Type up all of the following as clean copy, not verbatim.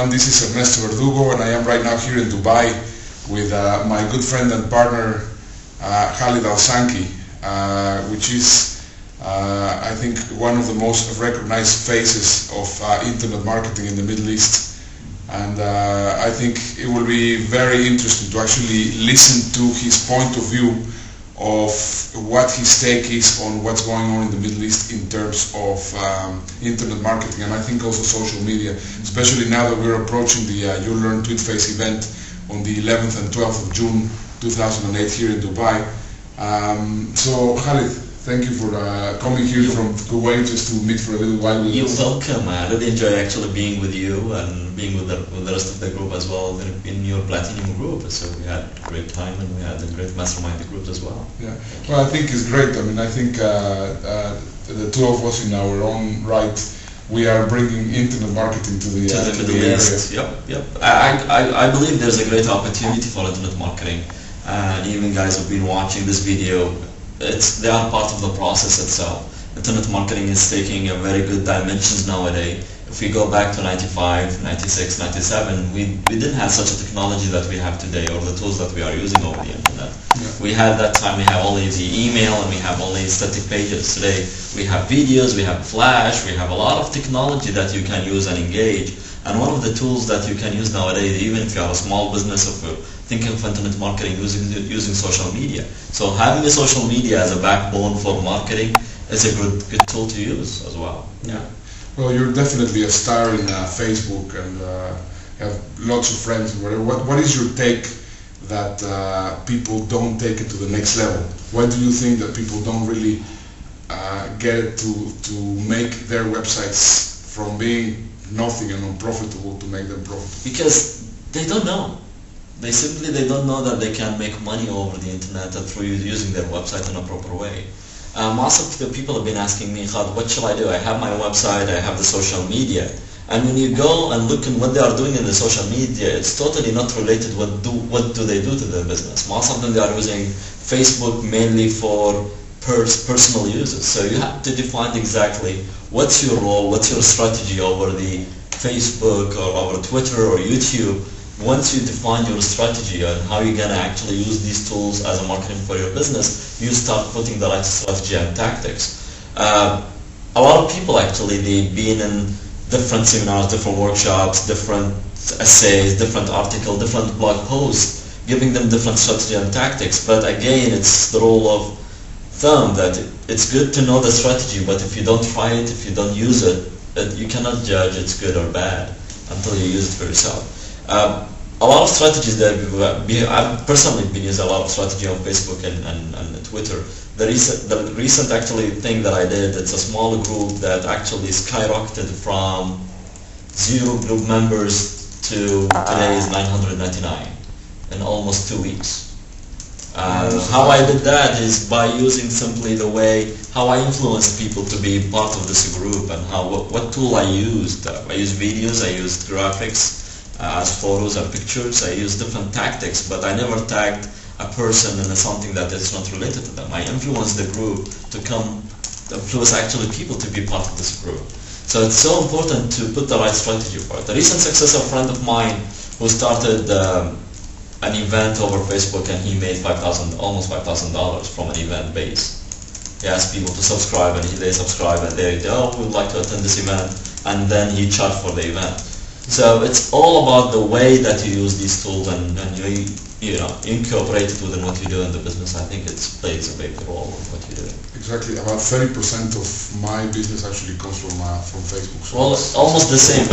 everyone. This is Ernesto Verdugo, and I am right now here in Dubai with my good friend and partner Khalid Al-Sanki, which is, I think, one of the most recognized faces of internet marketing in the Middle East. And I think it will be very interesting to actually listen to his point of view of what his take is on what's going on in the Middle East in terms of internet marketing, and I think also social media, especially now that we're approaching the You'll Learn TweetFace event on the 11th and 12th of June 2008 here in Dubai. So Khalid, thank you for coming here from Kuwait just to meet for a little while with You're us. welcome. I really enjoy actually being with you and being with the rest of the group as well in your Platinum group. So we had a great time and we had a great mastermind group as well. Yeah, well, I think it's great. I mean, I think the two of us in our own right, we are bringing internet marketing to the Middle East. Yep. I believe there's a great opportunity for internet marketing, and even guys who've been watching this video, they are part of the process itself. Internet marketing is taking a very good dimensions nowadays. If we go back to 95, 96, 97, we didn't have such a technology that we have today, or the tools that we are using over the internet. Yeah. We had that time, we have only the email and we have only static pages. Today we have videos, we have Flash, we have a lot of technology that you can use and engage. And one of the tools that you can use nowadays, even if you are a small business, thinking of internet marketing, using social media. So having a social media as a backbone for marketing is a good tool to use as well. Yeah. Well, you're definitely a star in Facebook and have lots of friends and whatever. What is your take that people don't take it to the next level? Why do you think that people don't really get it to make their websites from being nothing and unprofitable to make them profitable? Because they don't know. They don't know that they can make money over the internet through using their website in a proper way. Most of the people have been asking me, Khad, what shall I do? I have my website, I have the social media. And when you go and look at what they are doing in the social media, it's totally not related what do they do to their business. Most of them, they are using Facebook mainly for personal uses. So you have to define exactly what's your role, what's your strategy over the Facebook or over Twitter or YouTube. Once you define your strategy and how you're going to actually use these tools as a marketing for your business, you start putting the right strategy and tactics. A lot of people actually, they've been in different seminars, different workshops, different essays, different articles, different blog posts, giving them different strategy and tactics. But again, it's the rule of thumb that it's good to know the strategy, but if you don't try it, if you don't use it, you cannot judge it's good or bad until you use it for yourself. A lot of strategies that I've personally been using a lot of strategy on Facebook and Twitter. The recent actually thing that I did, it's a small group that actually skyrocketed from 0 group members to today is 999 in almost 2 weeks. How I did that is by using simply the way how I influence people to be part of this group and what tool I used. I used videos, I used graphics, as photos and pictures. I used different tactics, but I never tagged a person in something that is not related to them. I influenced the group to influence actually people to be part of this group. So it's so important to put the right strategy for it. The recent success of a friend of mine who started an event over Facebook, and he made almost $5,000 from an event base. He asked people to subscribe, and they subscribe, and they go, oh, we would like to attend this event, and then he charged for the event. So it's all about the way that you use these tools and you incorporate it within what you do in the business. I think it plays a big role in what you do. Exactly. About 30% of my business actually comes from Facebook. So well, almost the same.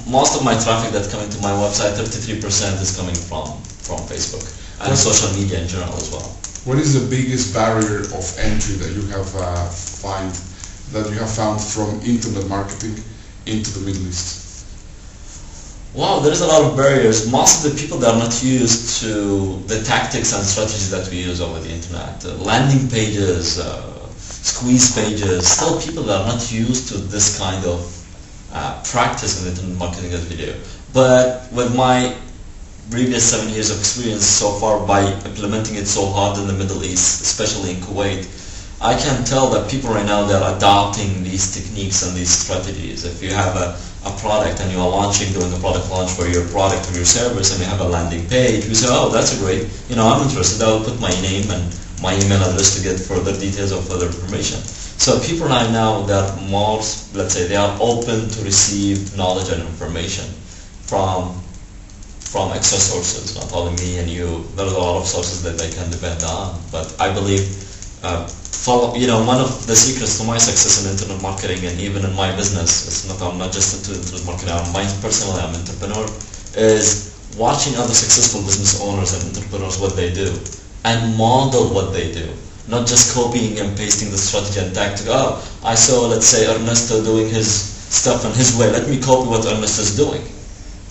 Most of my traffic that's coming to my website, 33% is coming from Facebook and social media in general as well. What is the biggest barrier of entry that you have found from internet marketing into the Middle East? Wow, there is a lot of barriers. Most of the people that are not used to the tactics and strategies that we use over the internet, landing pages, squeeze pages, still people that are not used to this kind of practice in internet marketing as we do. But with my previous 7 years of experience so far, by implementing it so hard in the Middle East, especially in Kuwait, I can tell that people right now, they're adopting these techniques and these strategies. If you have a product and you are doing a product launch for your product or your service, and you have a landing page, we say, oh, that's great, I'm interested, I'll put my name and my email address to get further details or further information. So people right now, they're more, let's say, they are open to receive knowledge and information from extra sources, not only me and you. There's a lot of sources that they can depend on. But I believe, one of the secrets to my success in internet marketing, and even in my business, I'm not just into internet marketing, I'm an entrepreneur, is watching other successful business owners and entrepreneurs, what they do, and model what they do. Not just copying and pasting the strategy and tactic. Oh, I saw, let's say, Ernesto doing his stuff in his way. Let me copy what Ernesto is doing.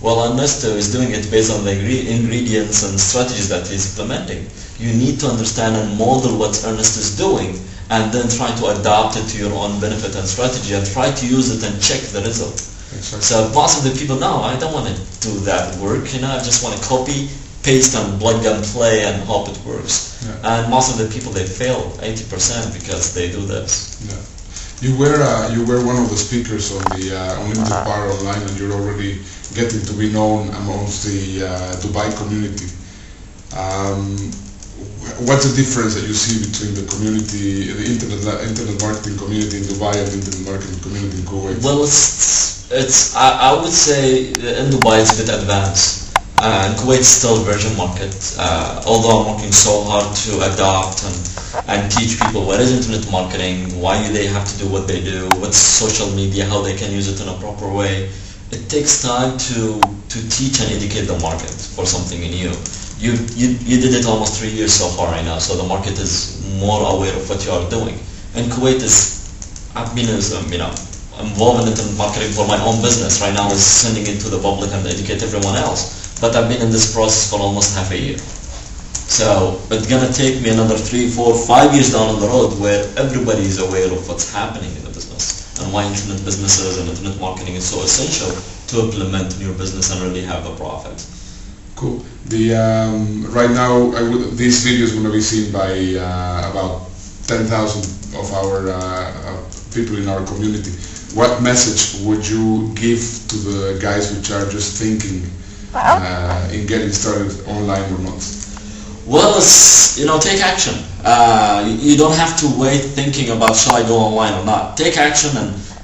Well, Ernesto is doing it based on the ingredients and strategies that he's implementing. You need to understand and model what Ernesto is doing, and then try to adapt it to your own benefit and strategy, and try to use it and check the result. Exactly. So most of the people, no, I don't want to do that work. I just want to copy, paste, and plug and play and hope it works. Yeah. And most of the people, they fail 80% because they do this. Yeah. You were one of the speakers on the Unlimited Power Online, and you're already getting to be known amongst the Dubai community. What's the difference that you see between the community, the internet marketing community in Dubai and the internet marketing community in Kuwait? Well, I would say in Dubai it's a bit advanced. In Kuwait, it's still a virgin market. Although I'm working so hard to adopt and teach people what is internet marketing, why do they have to do what they do, what's social media, how they can use it in a proper way. It takes time to teach and educate the market for something new. You did it almost 3 years so far right now, so the market is more aware of what you are doing. And Kuwait I've been involved in internet marketing for my own business. Right now is sending it to the public and educate everyone else. But I've been in this process for almost half a year. So it's going to take me another 3, 4, 5 years down the road where everybody is aware of what's happening in the business and why internet businesses and internet marketing is so essential to implement in your business and really have a profit. Cool. Right now, this video is going to be seen by about 10,000 of our people in our community. What message would you give to the guys which are just thinking in getting started online or not? Well, take action. You don't have to wait thinking about shall I go online or not. Take action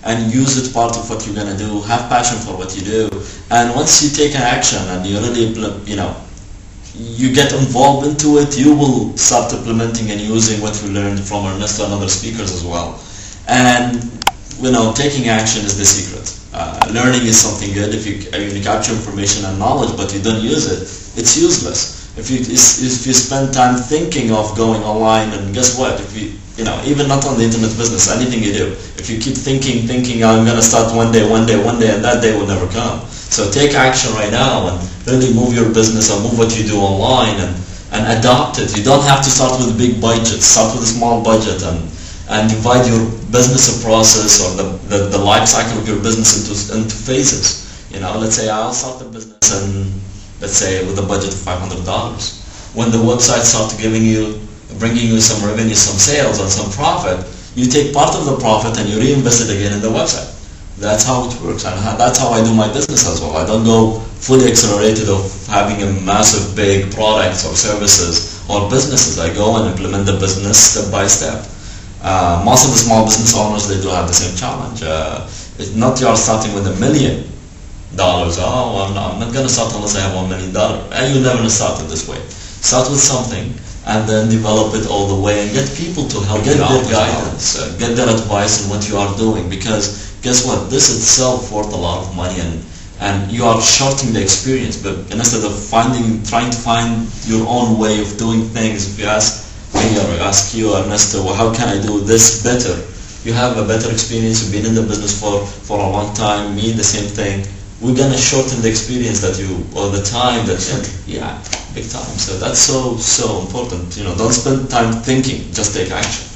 and use it part of what you're going to do. Have passion for what you do. And once you take an action and you really, you get involved into it, you will start implementing and using what you learned from Ernesto and other speakers as well. And, taking action is the secret. Learning is something good. If you capture information and knowledge but you don't use it, it's useless. If you spend time thinking of going online, and guess what? If you even not on the internet business, anything you do, if you keep thinking I'm going to start one day, and that day will never come. So take action right now and really move your business and move what you do online and adopt it. You don't have to start with big budgets. Start with a small budget and divide your business process or the life cycle of your business into phases. Let's say I'll start the business and let's say with a budget of $500. When the website starts bringing you some revenue, some sales and some profit, you take part of the profit and you reinvest it again in the website. That's how it works, and that's how I do my business as well. I don't go fully accelerated of having a massive big products or services or businesses. I go and implement the business step by step. Most of the small business owners, they do have the same challenge. It's not you're starting with $1 million. Oh, I'm not going to start unless I have $1 million. And you're never going to start it this way. Start with something and then develop it all the way and get people to help you out, their guidance, get their advice on what you are doing, because guess what, this itself worth a lot of money and you are shorting the experience. But instead of trying to find your own way of doing things, if you ask me or ask you, Ernesto, well, how can I do this better? You have a better experience, you've been in the business for a long time, me the same thing. We're going to shorten the experience or the time big time. So that's so important. Don't spend time thinking, just take action.